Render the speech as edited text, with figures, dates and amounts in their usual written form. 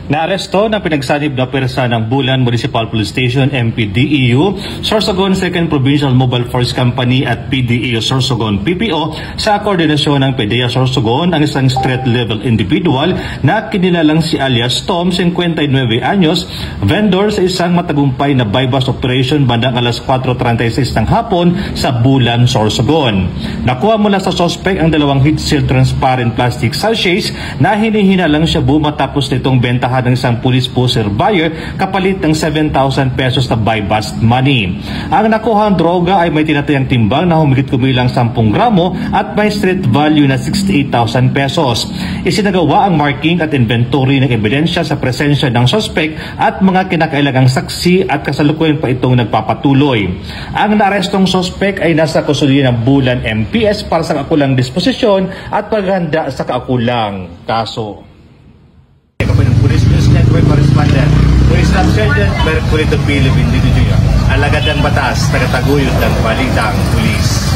Naaresto na pinagsanib na pwersa ng Bulan Municipal Police Station MPDEU, Sorsogon 2nd Provincial Mobile Force Company at PDEU Sorsogon PPO sa koordinasyon ng PDEA Sorsogon ang isang street-level individual na kinilalang si alias Tom, 59 anyos, vendor sa isang matagumpay na buy-bust operation bandang alas 4:36 ng hapon sa Bulan, Sorsogon. Nakuha mula sa suspect ang dalawang heat-sealed transparent plastic sachets na hinihinalang Shabu matapos nitong bentahan ng isang police poster buyer kapalit ng 7,000 pesos na buy-bust money. Ang nakuhang droga ay may tinatayang timbang na humigit kumilang 10 gramo at may street value na 68,000 pesos. Isinagawa ang marking at inventory ng ebidensya sa presensya ng suspect at mga kinakailangang saksi at kasalukuyan pa itong nagpapatuloy. Ang naarestong suspect ay nasa kustudiya ng Bulan MPS para sa kaukulang disposisyon at paghanda sa kaukulang kaso. Police News Network Correspondent, Police Staff Sergeant Mercury de Philippine Dito Jr. Alagad ng batas, tagataguyod ng balitang pulis.